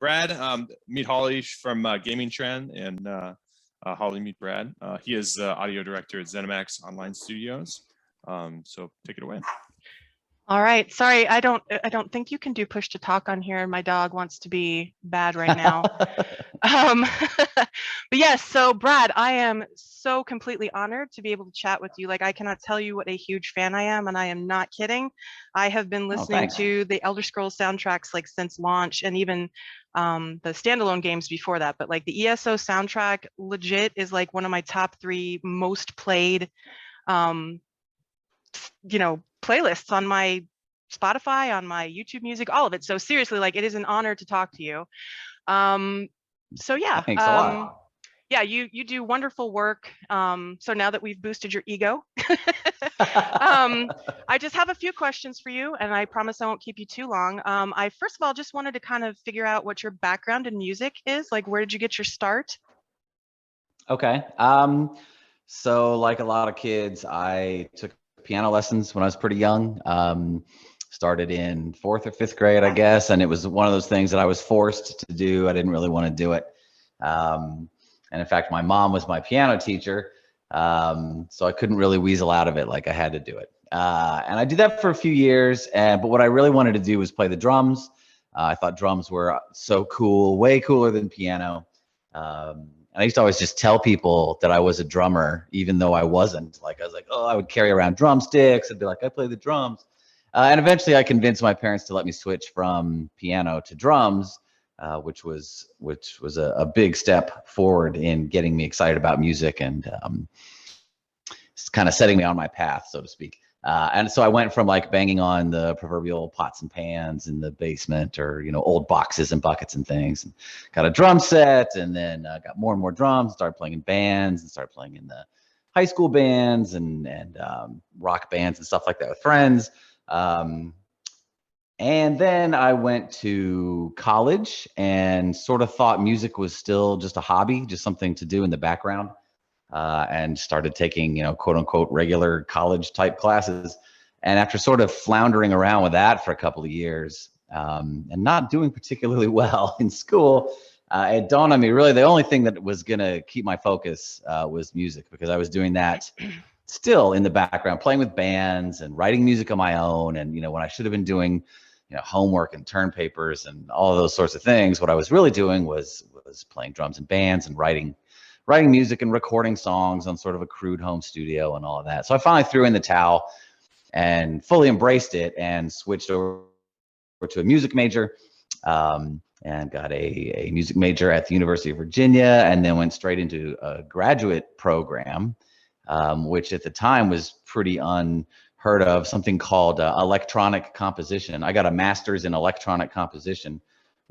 Brad, meet Holly from Gaming Trend, and Holly, meet Brad. He is the audio director at ZeniMax Online Studios. So take it away. All right. Sorry, I don't think you can do push to talk on here. My dog wants to be bad right now. But yes, so Brad, I am so completely honored to be able to chat with you. Like, I cannot tell you what a huge fan I am, and I am not kidding. I have been listening to the Elder Scrolls soundtracks like since launch, and even the standalone games before that. But like the ESO soundtrack legit is like one of my top 3 most played playlists on my Spotify, on my YouTube music, all of it. So seriously, like, it is an honor to talk to you. So yeah, thanks a lot. Yeah, you do wonderful work. So now that we've boosted your ego, I just have a few questions for you, and I promise I won't keep you too long. I first of all just wanted to kind of figure out what your background in music is. Like, where did you get your start? Okay. So like a lot of kids, I took piano lessons when I was pretty young. Started in 4th or 5th grade, I guess. And it was one of those things that I was forced to do. I didn't really want to do it. And in fact, my mom was my piano teacher. So I couldn't really weasel out of it. Like, I had to do it. And I did that for a few years. But what I really wanted to do was play the drums. I thought drums were so cool, way cooler than piano. And I used to always just tell people that I was a drummer, even though I wasn't. Like, I was like, oh, I would carry around drumsticks and be like, I play the drums. And eventually I convinced my parents to let me switch from piano to drums, which was a big step forward in getting me excited about music and kind of setting me on my path, so to speak. And so I went from like banging on the proverbial pots and pans in the basement, or, old boxes and buckets and things, and got a drum set, and then got more and more drums, started playing in bands, and started playing in the high school bands and rock bands and stuff like that with friends. And then I went to college and sort of thought music was still just a hobby, just something to do in the background. And started taking, quote unquote, regular college type classes. And after sort of floundering around with that for a couple of years, and not doing particularly well in school, it dawned on me, really the only thing that was going to keep my focus was music, because I was doing that still in the background, playing with bands and writing music on my own. And, when I should have been doing, homework and turn papers and all of those sorts of things, what I was really doing was playing drums in bands and writing music and recording songs on sort of a crude home studio and all of that. So I finally threw in the towel and fully embraced it and switched over to a music major, and got a music major at the University of Virginia, and then went straight into a graduate program, which at the time was pretty unheard of, something called electronic composition. I got a master's in electronic composition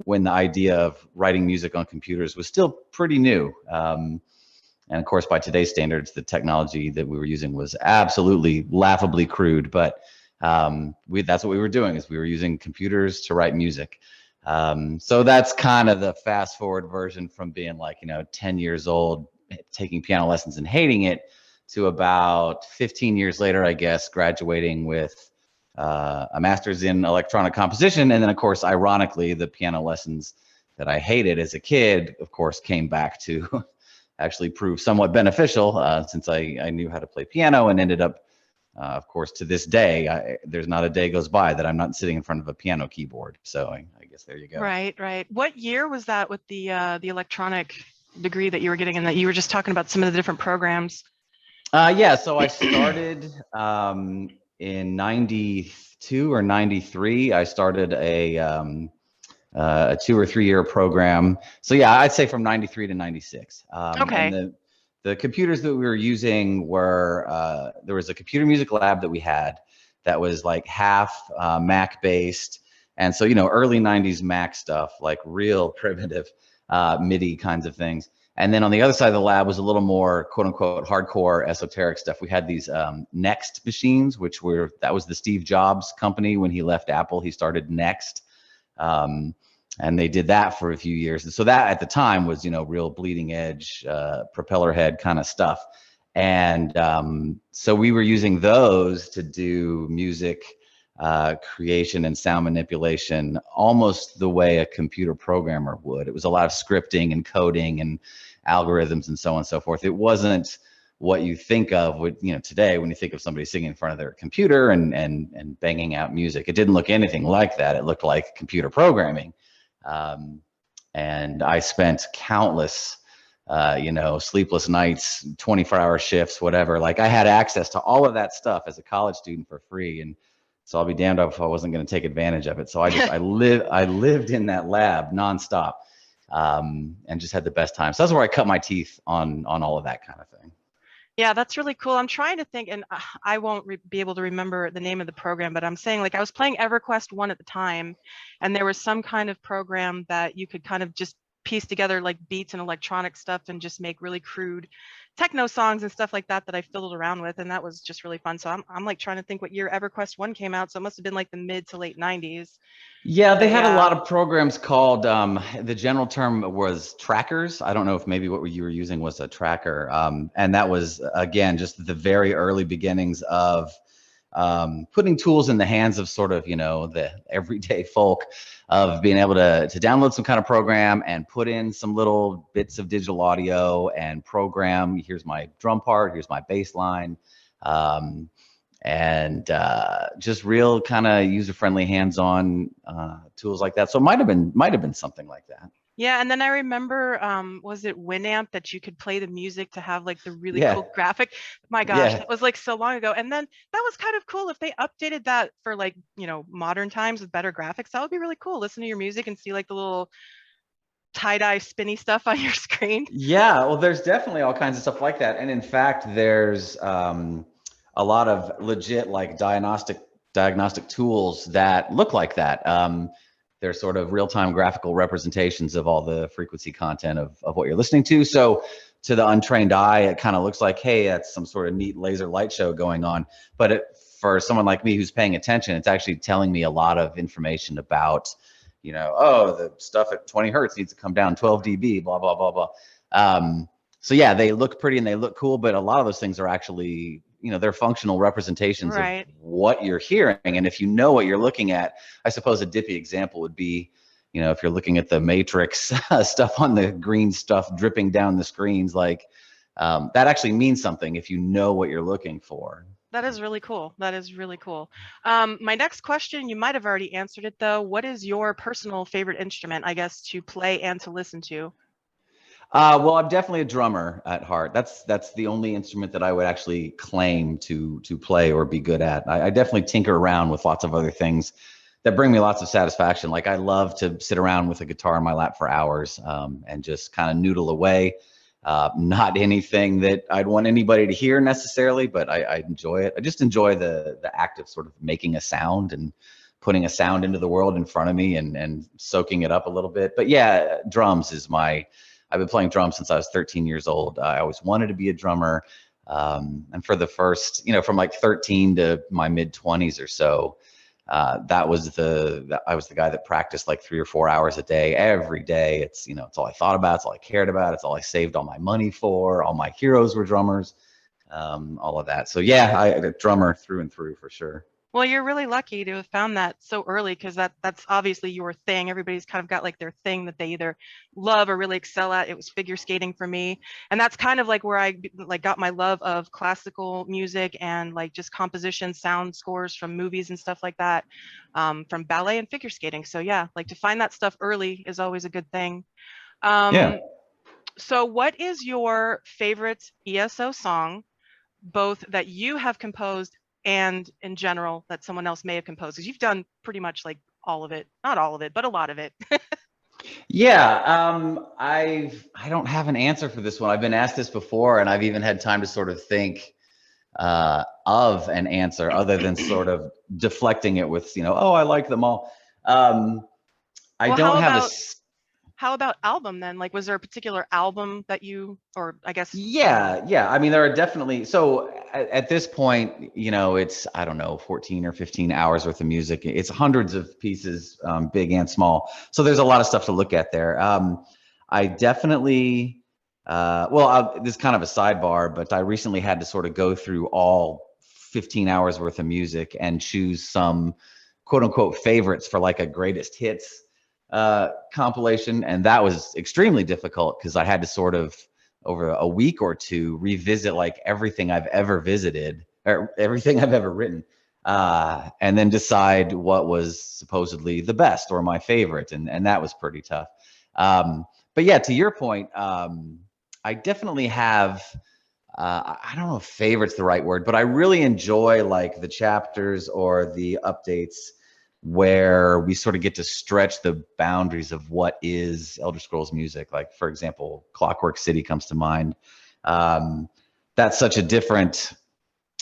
when the idea of writing music on computers was still pretty new. And of course, by today's standards, the technology that we were using was absolutely laughably crude, but that's what we were doing, is we were using computers to write music. So that's kind of the fast forward version from being like, 10 years old, taking piano lessons and hating it, to about 15 years later, I guess, graduating with a master's in electronic composition. And then, of course, ironically, the piano lessons that I hated as a kid, of course, came back to actually prove somewhat beneficial, since I knew how to play piano, and ended up, of course, to this day, there's not a day goes by that I'm not sitting in front of a piano keyboard. So I guess there you go. Right. What year was that with the electronic degree that you were getting, and that you were just talking about some of the different programs? Yeah, so I started in 92 or 93. I started a 2 or 3 year program. So yeah, I'd say from 93 to 96. Okay. And the computers that we were using were, there was a computer music lab that we had that was like half Mac based. And so, early 90s Mac stuff, like real primitive MIDI kinds of things. And then on the other side of the lab was a little more, quote unquote, hardcore esoteric stuff. We had these Next machines, that was the Steve Jobs company. When he left Apple, he started Next. And they did that for a few years. And so that at the time was, real bleeding edge, propeller head kind of stuff. And so we were using those to do music creation and sound manipulation almost the way a computer programmer would. It was a lot of scripting and coding and algorithms and so on and so forth. It wasn't what you think of with, today when you think of somebody singing in front of their computer and banging out music. It didn't look anything like that. It looked like computer programming. And I spent countless sleepless nights, 24-hour shifts, whatever. Like I had access to all of that stuff as a college student for free. And so I'll be damned if I wasn't going to take advantage of it. So I lived in that lab nonstop, and just had the best time. So that's where I cut my teeth on all of that kind of thing. Yeah, that's really cool. I'm trying to think, and I won't be able to remember the name of the program, but I'm saying, like, I was playing EverQuest 1 at the time, and there was some kind of program that you could kind of just piece together like beats and electronic stuff and just make really crude techno songs and stuff like that I fiddled around with, and that was just really fun. So I'm like trying to think what year EverQuest 1 came out, so it must have been like the mid to late 90s. Yeah, they had a lot of programs called, the general term was trackers. I don't know if maybe what you were using was a tracker. And that was, again, just the very early beginnings of putting tools in the hands of sort of, the everyday folk, of being able to download some kind of program and put in some little bits of digital audio and program. Here's my drum part, here's my bass line. And just real kind of user-friendly, hands-on tools like that. So it might have been something like that. Yeah, and then I remember, was it Winamp that you could play the music to have like the really cool graphic? My gosh, that was like so long ago. And then that was kind of cool if they updated that for like, modern times with better graphics. That would be really cool. Listen to your music and see like the little tie-dye spinny stuff on your screen. Yeah, well, there's definitely all kinds of stuff like that. And in fact, there's a lot of legit like diagnostic tools that look like that. They're sort of real-time graphical representations of all the frequency content of what you're listening to. So to the untrained eye, it kind of looks like, hey, that's some sort of neat laser light show going on. But for someone like me who's paying attention, it's actually telling me a lot of information about, oh, the stuff at 20 hertz needs to come down 12 dB, blah, blah, blah, blah. So yeah, they look pretty and they look cool, but a lot of those things are actually, they're functional representations of what you're hearing. And if you know what you're looking at, I suppose a dippy example would be, if you're looking at the Matrix stuff on the green stuff dripping down the screens, like that actually means something if you know what you're looking for. That is really cool. That is really cool. My next question, you might have already answered it though. What is your personal favorite instrument, I guess, to play and to listen to? Well, I'm definitely a drummer at heart. That's the only instrument that I would actually claim to play or be good at. I definitely tinker around with lots of other things that bring me lots of satisfaction. Like I love to sit around with a guitar in my lap for hours and just kind of noodle away. Not anything that I'd want anybody to hear necessarily, but I enjoy it. I just enjoy the act of sort of making a sound and putting a sound into the world in front of me and soaking it up a little bit. But yeah, drums is I've been playing drums since I was 13 years old. I always wanted to be a drummer. And for the first, from like 13 to my mid 20s or so, I was the guy that practiced like 3 or 4 hours a day, every day. It's all I thought about. It's all I cared about. It's all I saved all my money for. All my heroes were drummers, all of that. So yeah, I'm a drummer through and through for sure. Well, you're really lucky to have found that so early, because that's obviously your thing. Everybody's kind of got like their thing that they either love or really excel at. It was figure skating for me. And that's kind of like where I like got my love of classical music and like just composition, sound scores from movies and stuff like that, from ballet and figure skating. So yeah, like to find that stuff early is always a good thing. So what is your favorite ESO song, both that you have composed and in general that someone else may have composed? Because you've done pretty much like all of it, not all of it, but a lot of it. Yeah, I don't have an answer for this one. I've been asked this before, and I've even had time to sort of think of an answer other than sort of deflecting it with, oh, I like them all. I don't have How about album then? Like, was there a particular album that you, or I guess? Yeah. I mean, there are definitely, so at this point, it's, I don't know, 14 or 15 hours worth of music. It's hundreds of pieces, big and small. So there's a lot of stuff to look at there. I definitely, this is kind of a sidebar, but I recently had to sort of go through all 15 hours worth of music and choose some quote unquote favorites for like a greatest hits compilation. And that was extremely difficult because I had to sort of over a week or two revisit like everything I've ever visited or everything I've ever written, and then decide what was supposedly the best or my favorite. And that was pretty tough. But yeah, to your point, I definitely have, I don't know if favorite's the right word, but I really enjoy like the chapters or the updates where we sort of get to stretch the boundaries of what is Elder Scrolls music. Like, for example, Clockwork City comes to mind. That's such a different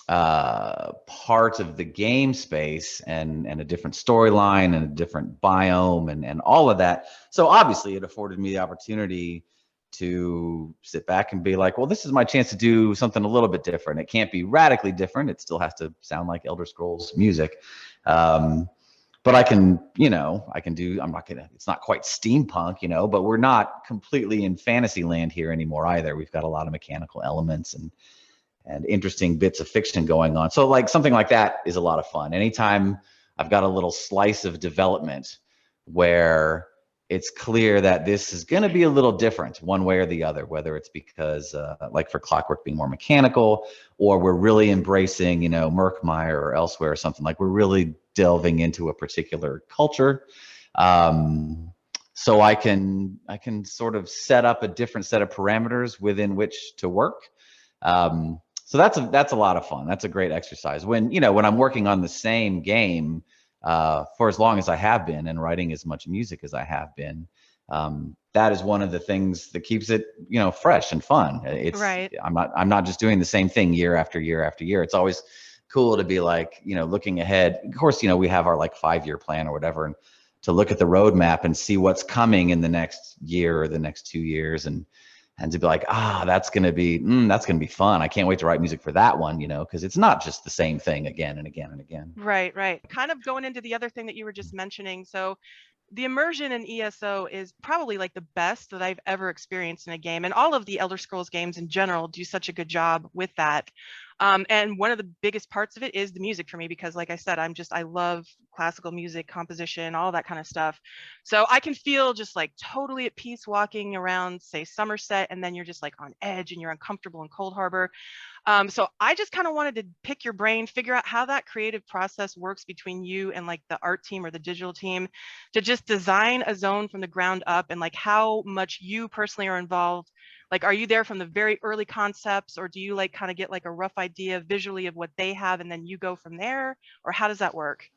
part of the game space and a different storyline and a different biome and all of that. So obviously it afforded me the opportunity to sit back and be like, well, this is my chance to do something a little bit different. It can't be radically different. It still has to sound like Elder Scrolls music. But I can, you know, I can do, I'm not gonna, it's not quite steampunk, you know, but we're not completely in fantasy land here anymore either. We've got a lot of mechanical elements and interesting bits of fiction going on. So like something like that is a lot of fun. Anytime I've got a little slice of development where it's clear that this is going to be a little different one way or the other, whether it's because like for Clockwork being more mechanical, or we're really embracing, you know, Murkmire or elsewhere or something, like we're really delving into a particular culture. So I can sort of set up a different set of parameters within which to work. So that's a lot of fun. That's a great exercise. When, you know, when I'm working on the same game for as long as I have been and writing as much music as I have been, that is one of the things that keeps it, you know, fresh and fun. It's Right. I'm not just doing the same thing year after year after year. It's always cool to be like, you know, looking ahead. Of course, you know, we have our like 5-year plan or whatever, and to look at the roadmap and see what's coming in the next year or the next 2 years, and to be like, that's gonna be fun. I can't wait to write music for that one, you know, because it's not just the same thing again and again and again. Right, right. Kind of going into the other thing that you were just mentioning. So the immersion in ESO is probably like the best that I've ever experienced in a game. And all of the Elder Scrolls games in general do such a good job with that. And one of the biggest parts of it is the music for me, because like I said, I love classical music, composition, all that kind of stuff. So I can feel just like totally at peace walking around, say, Somerset, and then you're just like on edge and you're uncomfortable in Cold Harbor. So I just kind of wanted to pick your brain, figure out how that creative process works between you and like the art team or the digital team to just design a zone from the ground up, and like how much you personally are involved. Like, are you there from the very early concepts, or do you like kind of get like a rough idea visually of what they have and then you go from there? Or how does that work?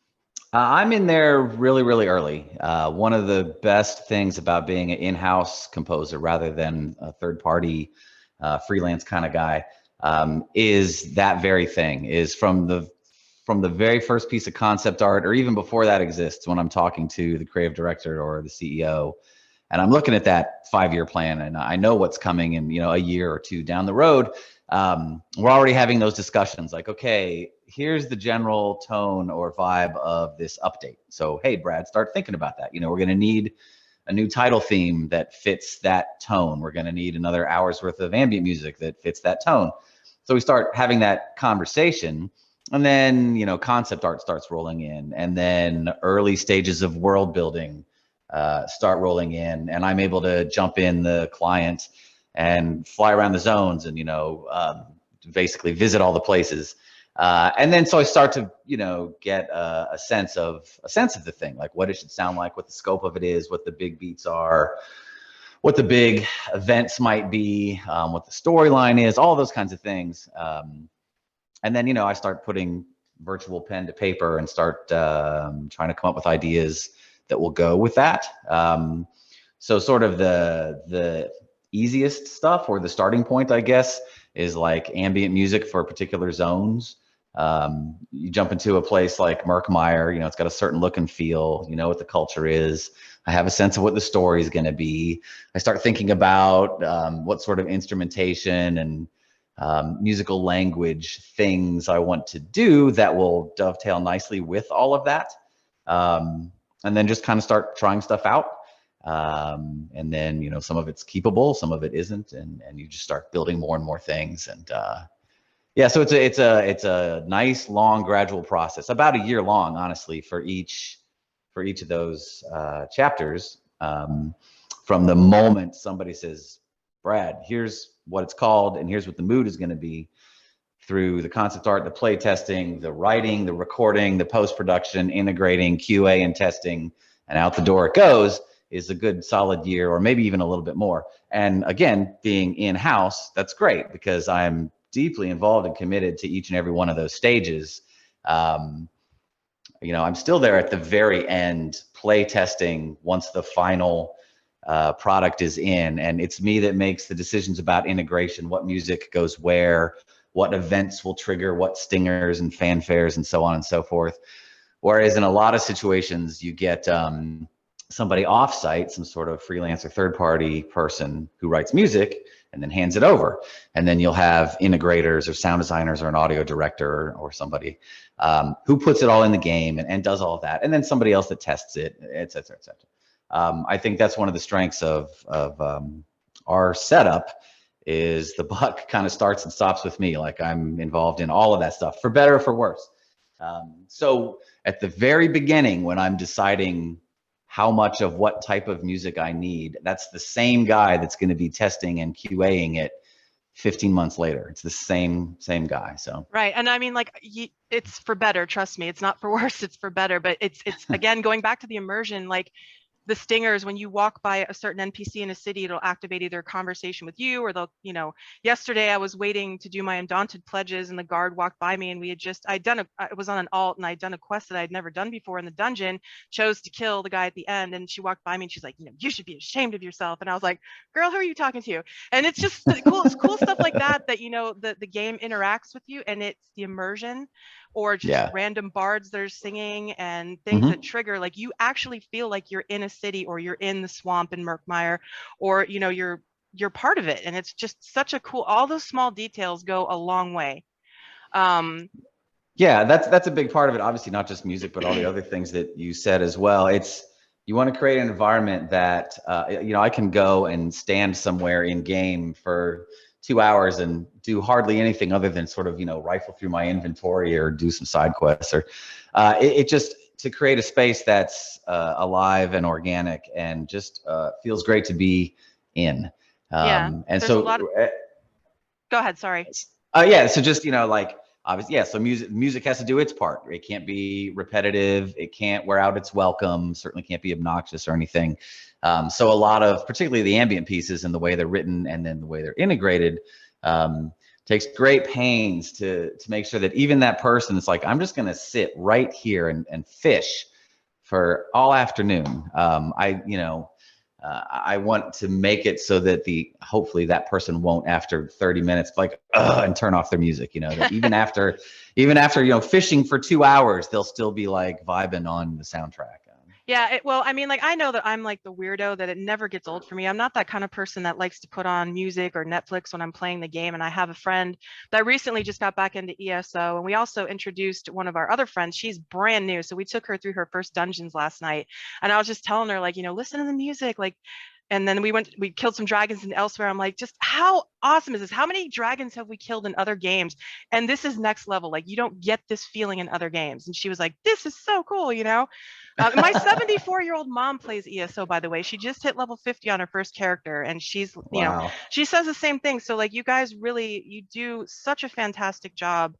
I'm in there really, really early. One of the best things about being an in-house composer rather than a third-party freelance kind of guy is that very thing, is from the very first piece of concept art, or even before that exists, when I'm talking to the creative director or the CEO, and I'm looking at that 5-year plan, and I know what's coming in, you know, a year or two down the road. We're already having those discussions like, okay, here's the general tone or vibe of this update. So, hey, Brad, start thinking about that. You know, we're going to need a new title theme that fits that tone. We're going to need another hour's worth of ambient music that fits that tone. So we start having that conversation, and then, you know, concept art starts rolling in, and then early stages of world building start rolling in, and I'm able to jump in the client and fly around the zones and, you know, basically visit all the places. And then so I start to, you know, get a sense of the thing, like what it should sound like, what the scope of it is, what the big beats are, what the big events might be, what the storyline is, all those kinds of things. And then, you know, I start putting virtual pen to paper and start trying to come up with ideas that will go with that. So sort of the easiest stuff, or the starting point, I guess, is like ambient music for particular zones. You jump into a place like Murkmire, you know, it's got a certain look and feel, you know what the culture is. I have a sense of what the story is going to be. I start thinking about what sort of instrumentation and musical language things I want to do that will dovetail nicely with all of that. And then just kind of start trying stuff out. And then, you know, some of it's keepable, some of it isn't. And you just start building more and more things. And Yeah, so it's a nice, long, gradual process, about a year long, honestly, for each of those chapters. From the moment somebody says, Brad, here's what it's called, and here's what the mood is going to be, through the concept art, the play testing, the writing, the recording, the post-production, integrating, QA and testing, and out the door it goes, is a good solid year, or maybe even a little bit more. And again, being in-house, that's great because I'm deeply involved and committed to each and every one of those stages. I'm still there at the very end, play testing once the final product is in, and it's me that makes the decisions about integration, what music goes where, what events will trigger what stingers and fanfares and so on and so forth. Whereas in a lot of situations, you get somebody offsite, some sort of freelance or third-party person who writes music and then hands it over. And then you'll have integrators or sound designers or an audio director or somebody who puts it all in the game and does all of that. And then somebody else that tests it, et cetera, et cetera. I think that's one of the strengths of our setup, is the buck kind of starts and stops with me. Like, I'm involved in all of that stuff, for better or for worse. So at the very beginning, when I'm deciding how much of what type of music I need, that's the same guy that's going to be testing and QAing it 15 months later. It's the same guy. So right. And I mean, like, it's for better, trust me. It's not for worse, it's for better. But it's again, going back to the immersion, like, the stingers, when you walk by a certain NPC in a city, it'll activate either a conversation with you, or they'll, yesterday I was waiting to do my Undaunted pledges and the guard walked by me, and we had just, I was on an alt and I'd done a quest that I'd never done before in the dungeon, chose to kill the guy at the end, and she walked by me and she's like, you should be ashamed of yourself. And I was like, girl, who are you talking to? And it's just cool stuff like that, the game interacts with you, and it's the immersion, or just random bards that are singing and things that trigger, like, you actually feel like you're in a city, or you're in the swamp in Murkmire, or you're part of it. And it's just such a cool, all those small details go a long way. Yeah, that's a big part of it. Obviously, not just music, but all the other things that you said as well. You want to create an environment that I can go and stand somewhere in game for 2 hours and do hardly anything other than sort of, rifle through my inventory or do some side quests, or it just, to create a space that's alive and organic and just feels great to be in. And so go ahead, sorry. So just, obviously, so music has to do its part. It can't be repetitive. It can't wear out its welcome. Certainly can't be obnoxious or anything. So a lot of, particularly the ambient pieces and the way they're written and then the way they're integrated, takes great pains to make sure that even that person is like, I'm just going to sit right here and fish for all afternoon. I want to make it so that hopefully that person won't, after 30 minutes, like, and turn off their music, that even after, fishing for 2 hours, they'll still be like vibing on the soundtrack. Yeah, well, I mean, like, I know that I'm like the weirdo, that it never gets old for me. I'm not that kind of person that likes to put on music or Netflix when I'm playing the game. And I have a friend that recently just got back into ESO, and we also introduced one of our other friends. She's brand new, so we took her through her first dungeons last night, and I was just telling her, like, listen to the music, like. And then we killed some dragons and elsewhere. I'm like, just how awesome is this? How many dragons have we killed in other games? And this is next level. Like, you don't get this feeling in other games. And she was like, this is so cool, My 74-year-old mom plays ESO, by the way. She just hit level 50 on her first character, and she's, she says the same thing. So, like, you guys really, you do such a fantastic job.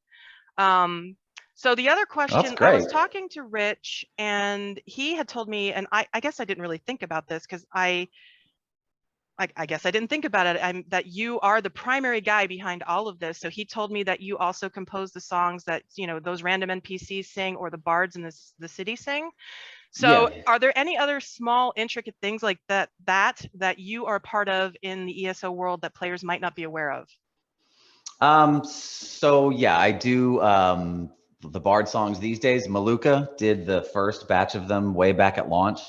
So the other question, I was talking to Rich, and he had told me, and I guess I didn't really think about this, because I guess I didn't think about it, that you are the primary guy behind all of this. So he told me that you also compose the songs that, those random NPCs sing, or the bards in the city sing. So Are there any other small, intricate things like that you are part of in the ESO world that players might not be aware of? I do the bard songs these days. Maluka did the first batch of them way back at launch.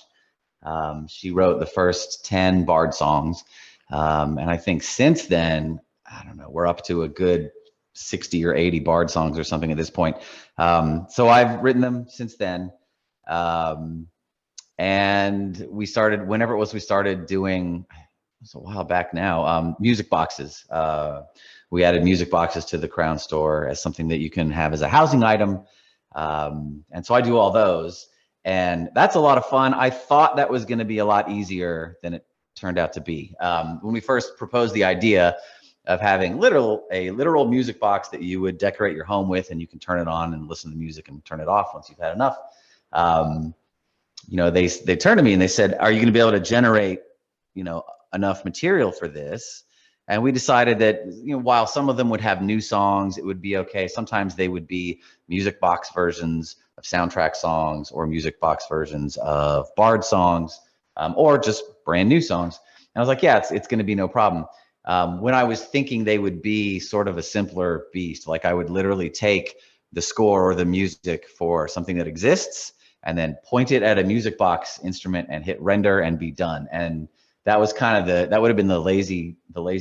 She wrote the first 10 bard songs. And I think since then, I don't know, we're up to a good 60 or 80 bard songs or something at this point. So I've written them since then. And we started, whenever it was, we started doing, was a while back now, music boxes. We added music boxes to the Crown store as something that you can have as a housing item. And so I do all those, and that's a lot of fun. I thought that was going to be a lot easier than it turned out to be. When we first proposed the idea of having a literal music box that you would decorate your home with, and you can turn it on and listen to music and turn it off once you've had enough. You know, they turned to me and they said, "Are you going to be able to generate, you know, enough material for this?" And we decided that, you know, while some of them would have new songs, it would be okay. Sometimes they would be music box versions of soundtrack songs, or music box versions of Bard songs, or just brand new songs. And I was like, yeah, it's going to be no problem. When I was thinking they would be sort of a simpler beast, like I would literally take the score or the music for something that exists and then point it at a music box instrument and hit render and be done. And that was kind of that would have been the lazy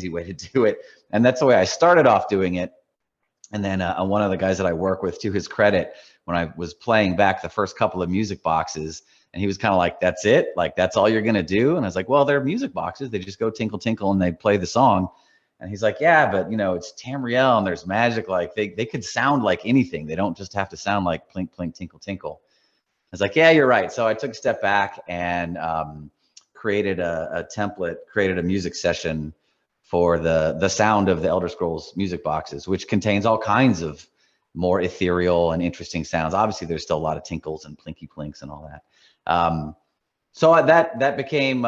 way to do it. And that's the way I started off doing it. And then one of the guys that I work with, to his credit, when I was playing back the first couple of music boxes, and he was kind of like, "That's it? Like, that's all you're going to do?" And I was like, "Well, they're music boxes. They just go tinkle, tinkle, and they play the song." And he's like, "Yeah, but you know, it's Tamriel and there's magic. Like they could sound like anything. They don't just have to sound like plink, plink, tinkle, tinkle." I was like, "Yeah, you're right." So I took a step back and created a template, created a music session for the sound of the Elder Scrolls music boxes, which contains all kinds of more ethereal and interesting sounds. Obviously, there's still a lot of tinkles and plinky plinks and all that. So that became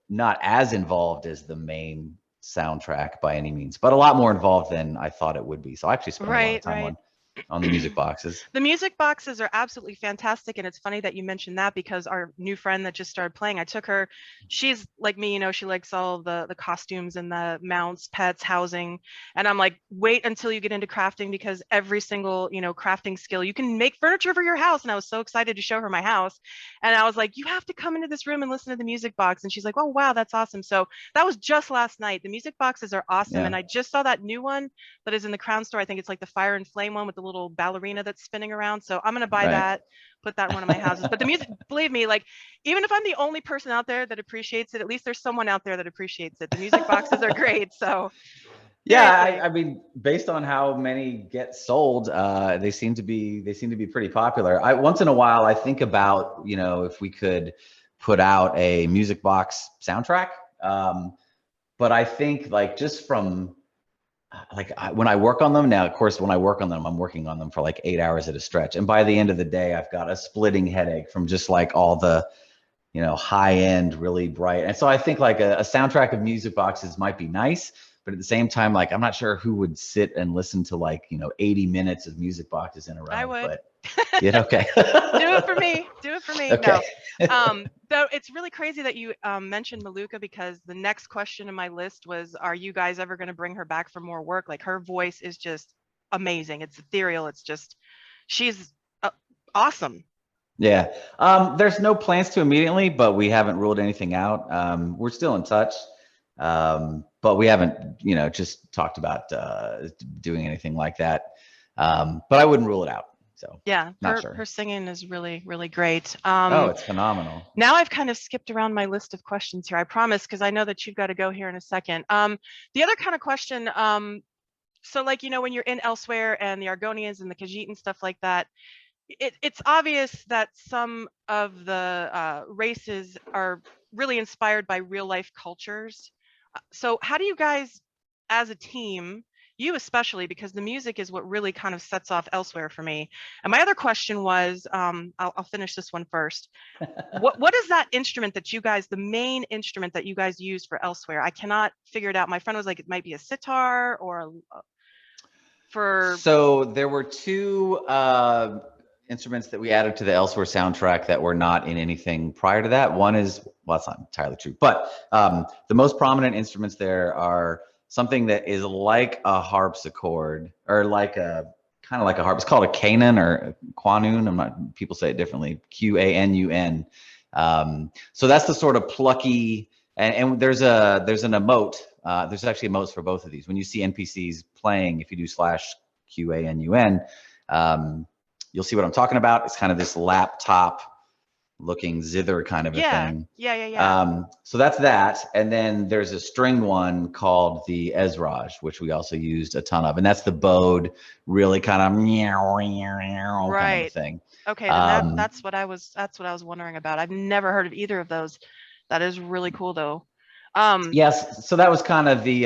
not as involved as the main soundtrack by any means, but a lot more involved than I thought it would be. So I actually spent a lot of time on the music boxes. The music boxes are absolutely fantastic. And it's funny that you mentioned that, because our new friend that just started playing, I took her, she's like me, you know, she likes all the costumes and the mounts, pets, housing. And I'm like, wait until you get into crafting, because every single, you know, crafting skill, you can make furniture for your house. And I was so excited to show her my house. And I was like, you have to come into this room and listen to the music box. And she's like, oh, wow, that's awesome. So that was just last night. The music boxes are awesome. Yeah. And I just saw that new one that is in the Crown store. I think it's like the Fire and Flame one with the little ballerina that's spinning around. So I'm gonna buy that, put that in one of my houses. But the music, believe me, like even if I'm the only person out there that appreciates it, at least there's someone out there that appreciates it. The music boxes are great. So yeah, I mean, based on how many get sold, they seem to be pretty popular. Once in a while I think about, you know, if we could put out a music box soundtrack. But I think like just from when I work on them now, of course, when I work on them, I'm working on them for like 8 hours at a stretch. And by the end of the day, I've got a splitting headache from just like all the, you know, high end, really bright. And so I think like a soundtrack of music boxes might be nice, but at the same time, like, I'm not sure who would sit and listen to like, you know, 80 minutes of music boxes in a row. I would. But, yeah, okay. Do it for me. Do it for me. Okay. No. Though it's really crazy that you mentioned Maluka, because the next question in my list was, are you guys ever going to bring her back for more work? Like, her voice is just amazing. It's ethereal. It's just, she's awesome. Yeah. There's no plans to immediately, but we haven't ruled anything out. We're still in touch. But we haven't, you know, just talked about doing anything like that. But I wouldn't rule it out. So yeah, her singing is really, really great. Oh, it's phenomenal. Now I've kind of skipped around my list of questions here, I promise, because I know that you've got to go here in a second. The other kind of question, so like, you know, when you're in Elsewhere and the Argonians and the Khajiit and stuff like that, it's obvious that some of the races are really inspired by real life cultures. So how do you guys, as a team, you especially, because the music is what really kind of sets off Elsewhere for me. And my other question was, I'll finish this one first. What is that instrument that you guys, the main instrument that you guys use for Elsewhere? I cannot figure it out. My friend was like, it might be a sitar or So there were two instruments that we added to the Elsewhere soundtrack that were not in anything prior to that. One is, well, that's not entirely true, but the most prominent instruments there are something that is like a harpsichord, or like a kind of like a harp. It's called a Canaan or quanun. People say it differently. Qanun. So that's the sort of plucky. And there's an emote. There's actually emotes for both of these. When you see NPCs playing, if you do /QANUN, you'll see what I'm talking about. It's kind of this laptop looking zither kind of a Yeah. thing. Yeah. So that's that. And then there's a string one called the Ezraj, which we also used a ton of. And that's the bowed, really kind of meow, meow, meow kind of a Right. thing. Okay, then that's what I was wondering about. I've never heard of either of those. That is really cool though. Yes, so that was kind of the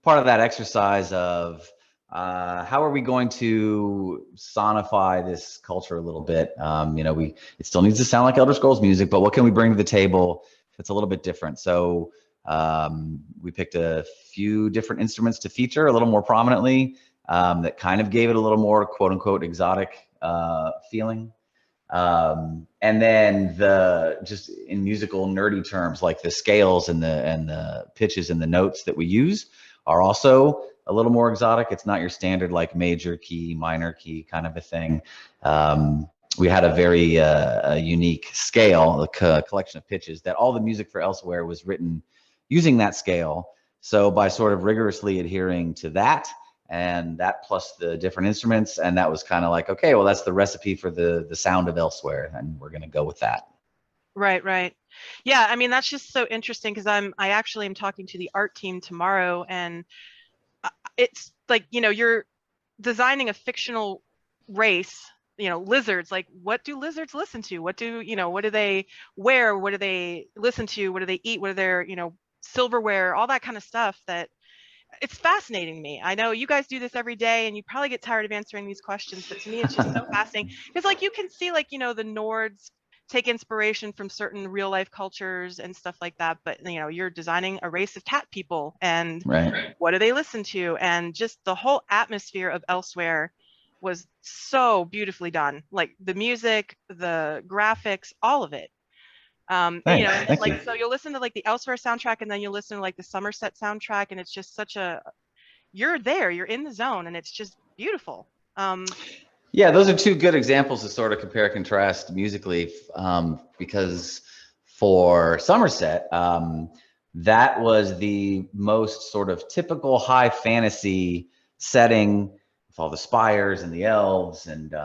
part of that exercise of how are we going to sonify this culture a little bit? You know, it still needs to sound like Elder Scrolls music, but what can we bring to the table that's a little bit different? So we picked a few different instruments to feature a little more prominently that kind of gave it a little more quote unquote exotic feeling. And then just in musical nerdy terms, like the scales and the pitches and the notes that we use are also a little more exotic. It's not your standard like major key, minor key kind of a thing. We had a very unique scale, a collection of pitches that all the music for Elsewhere was written using that scale. So by sort of rigorously adhering to that, and that plus the different instruments, and that was kind of like, okay, well, that's the recipe for the sound of Elsewhere, and we're going to go with that. Right. Yeah, I mean, that's just so interesting because I actually am talking to the art team tomorrow, and it's like, you know, you're designing a fictional race, you know, lizards. Like, what do lizards listen to? What do they wear? What do they listen to? What do they eat? What are their, you know, silverware, all that kind of stuff. That it's fascinating to me. I know you guys do this every day and you probably get tired of answering these questions, but to me it's just so fascinating because like you can see like, you know, the Nords take inspiration from certain real life cultures and stuff like that, but you know, you're designing a race of cat people and what do they listen to, and just the whole atmosphere of Elsewhere was so beautifully done. Like the music, the graphics, all of it. And, you know, and like, so you'll listen to like the Elsewhere soundtrack and then you'll listen to like the Somerset soundtrack, and it's just such you're in the zone, and it's just beautiful. Yeah, those are two good examples to sort of compare and contrast musically, because for Somerset, that was the most sort of typical high fantasy setting with all the spires and the elves, and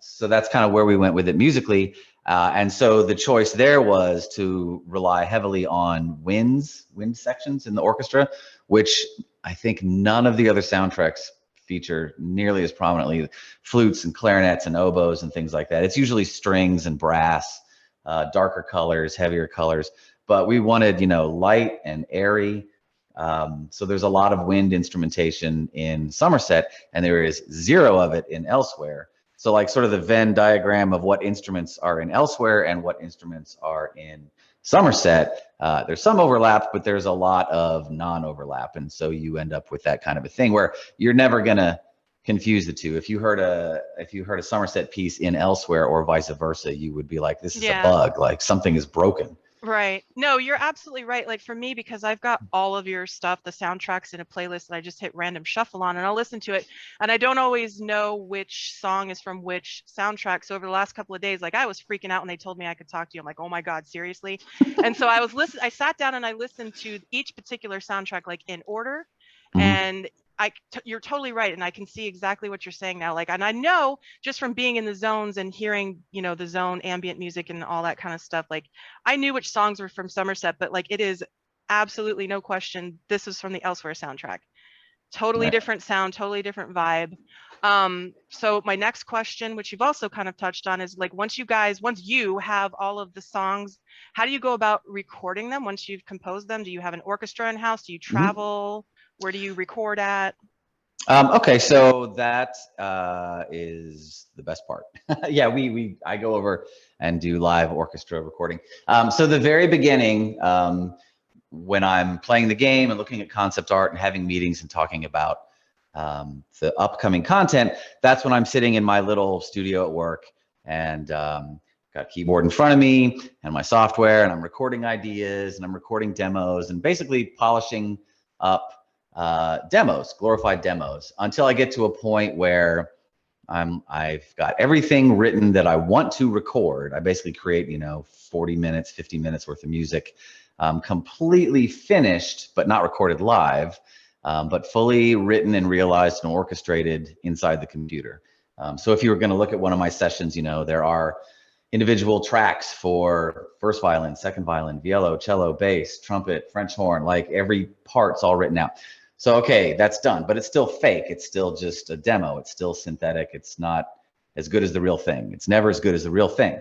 so that's kind of where we went with it musically. And so the choice there was to rely heavily on wind sections in the orchestra, which I think none of the other soundtracks feature nearly as prominently. Flutes and clarinets and oboes and things like that. It's usually strings and brass, darker colors, heavier colors. But we wanted, you know, light and airy. So there's a lot of wind instrumentation in Somerset, and there is zero of it in Elsewhere. So like sort of the Venn diagram of what instruments are in Elsewhere and what instruments are in Somerset, there's some overlap, but there's a lot of non-overlap. And so you end up with that kind of a thing where you're never gonna confuse the two. If you heard a Somerset piece in Elsewhere or vice versa, you would be like, this is a bug, like something is broken. Right. No, you're absolutely right. Like for me, because I've got all of your stuff, the soundtracks in a playlist, and I just hit random shuffle on and I'll listen to it. And I don't always know which song is from which soundtrack. So over the last couple of days, like I was freaking out when they told me I could talk to you. I'm like, oh my God, seriously? And so I sat down and I listened to each particular soundtrack like in order. And you're totally right, and I can see exactly what you're saying now. Like, and I know just from being in the zones and hearing, you know, the zone ambient music and all that kind of stuff, like I knew which songs were from Somerset, but like it is absolutely no question this is from the Elsewhere soundtrack. Totally different sound, totally different vibe. So my next question, which you've also kind of touched on, is like once you have all of the songs, how do you go about recording them once you've composed them? Do you have an orchestra in-house? Do you travel? Where do you record at? Okay, so that is the best part. Yeah, I go over and do live orchestra recording. So the very beginning, when I'm playing the game and looking at concept art and having meetings and talking about the upcoming content, that's when I'm sitting in my little studio at work and got a keyboard in front of me and my software, and I'm recording ideas and I'm recording demos and basically polishing up demos, glorified demos, until I get to a point where I've got everything written that I want to record. I basically create, 40 minutes, 50 minutes worth of music, completely finished, but not recorded live, but fully written and realized and orchestrated inside the computer. So if you were going to look at one of my sessions, there are individual tracks for first violin, second violin, viola, cello, bass, trumpet, French horn, like every part's all written out. So, okay, that's done, but it's still fake. It's still just a demo. It's still synthetic. It's not as good as the real thing. It's never as good as the real thing.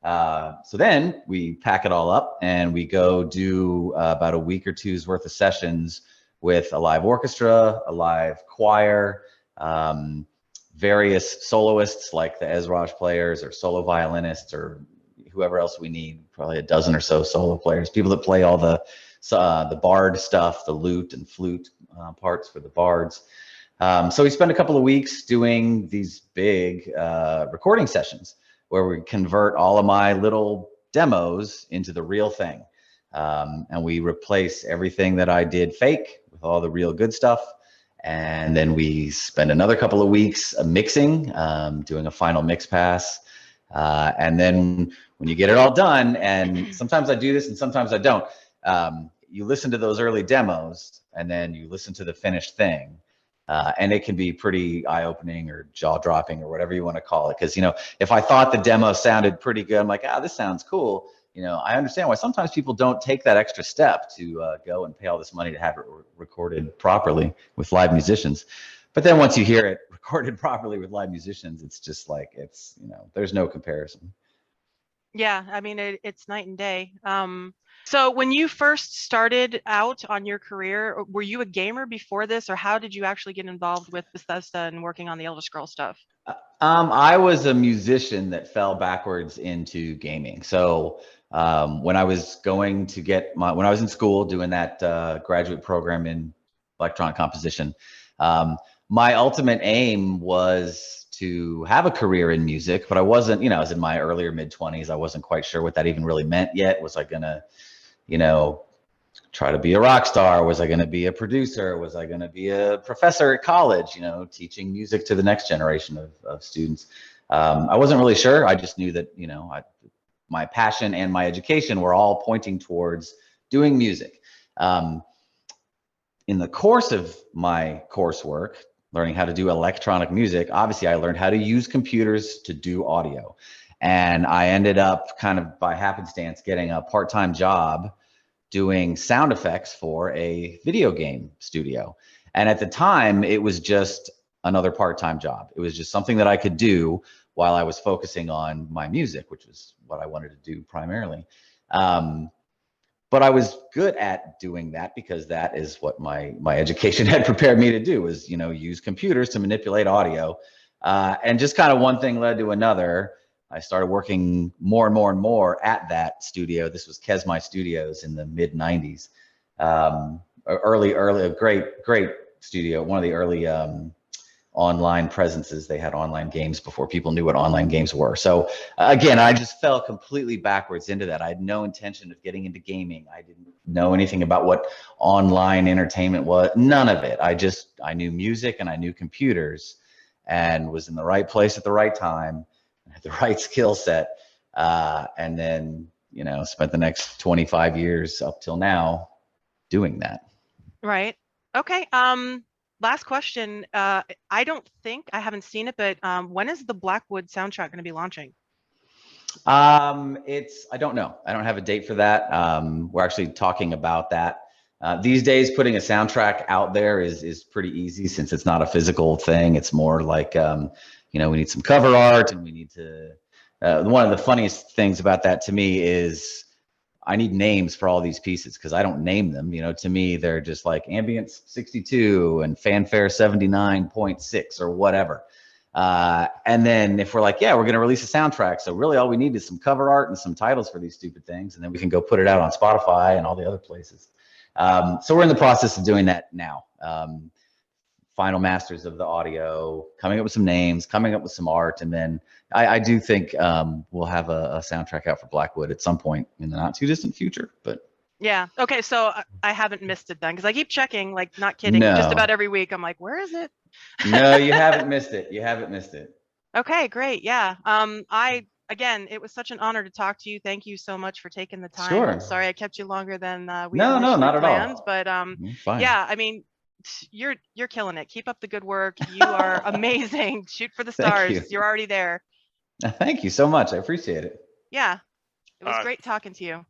So then we pack it all up and we go do about a week or two's worth of sessions with a live orchestra, a live choir, various soloists like the Ezraj players or solo violinists or whoever else we need, probably a dozen or so solo players, people that play all the bard stuff, the lute and flute parts for the bards. So we spend a couple of weeks doing these big recording sessions where we convert all of my little demos into the real thing. And we replace everything that I did fake with all the real good stuff. And then we spend another couple of weeks mixing, doing a final mix pass. And then when you get it all done, and sometimes I do this and sometimes I don't, you listen to those early demos and then you listen to the finished thing. And it can be pretty eye-opening or jaw-dropping or whatever you want to call it. Because, you know, if I thought the demo sounded pretty good, I'm like, this sounds cool. You know, I understand why sometimes people don't take that extra step to go and pay all this money to have it recorded properly with live musicians. But then once you hear it recorded properly with live musicians, it's just like, it's, you know, there's no comparison. Yeah, I mean, it's night and day. So when you first started out on your career, were you a gamer before this, or how did you actually get involved with Bethesda and working on the Elder Scrolls stuff? I was a musician that fell backwards into gaming. So when I was going to get when I was in school doing that graduate program in electronic composition, my ultimate aim was to have a career in music, but I wasn't, you know, I was in my earlier mid-20s. I wasn't quite sure what that even really meant yet. Was I gonna, you know, try to be a rock star? Was I going to be a producer? Was I going to be a professor at college, you know, teaching music to the next generation of students? I wasn't really sure. I just knew that, you know, my passion and my education were all pointing towards doing music. In the course of my coursework, learning how to do electronic music, obviously I learned how to use computers to do audio. And I ended up kind of by happenstance getting a part-time job doing sound effects for a video game studio. And at the time, it was just another part-time job. It was just something that I could do while I was focusing on my music, which was what I wanted to do primarily. But I was good at doing that because that is what my education had prepared me to do, was, you know, use computers to manipulate audio. And just kind of one thing led to another. I started working more and more and more at that studio. This was Kesmai Studios in the mid 90s. A great studio. One of the early online presences. They had online games before people knew what online games were. So again, I just fell completely backwards into that. I had no intention of getting into gaming. I didn't know anything about what online entertainment was. None of it. I knew music and I knew computers and was in the right place at the right time. Had the right skill set, and then, you know, spent the next 25 years up till now doing that. Right. Okay. Last question. I haven't seen it, but when is the Blackwood soundtrack going to be launching? I don't know. I don't have a date for that. We're actually talking about that. These days, putting a soundtrack out there is pretty easy since it's not a physical thing. It's more like, you know, we need some cover art and we need to, one of the funniest things about that to me is I need names for all these pieces because I don't name them. You know, to me, they're just like ambience 62 and fanfare 79.6 or whatever. And then if we're like, yeah, we're going to release a soundtrack. So really all we need is some cover art and some titles for these stupid things. And then we can go put it out on Spotify and all the other places. So we're in the process of doing that now. Final masters of the audio, coming up with some names, coming up with some art. And then I do think we'll have a soundtrack out for Blackwood at some point in the not too distant future, but. Yeah. Okay. So I haven't missed it then, because I keep checking, like, not kidding, No. just about every week. I'm like, where is it? No, you haven't missed it. You haven't missed it. Okay, great. Yeah. Again, it was such an honor to talk to you. Thank you so much for taking the time. Sure. I'm sorry I kept you longer than we No, initially not at planned, all. but Fine. yeah, I mean, you're killing it. Keep up the good work. You are amazing. Shoot for the stars. you. You're already there. Thank you so much. I appreciate it. Yeah, it was Uh, great talking to you.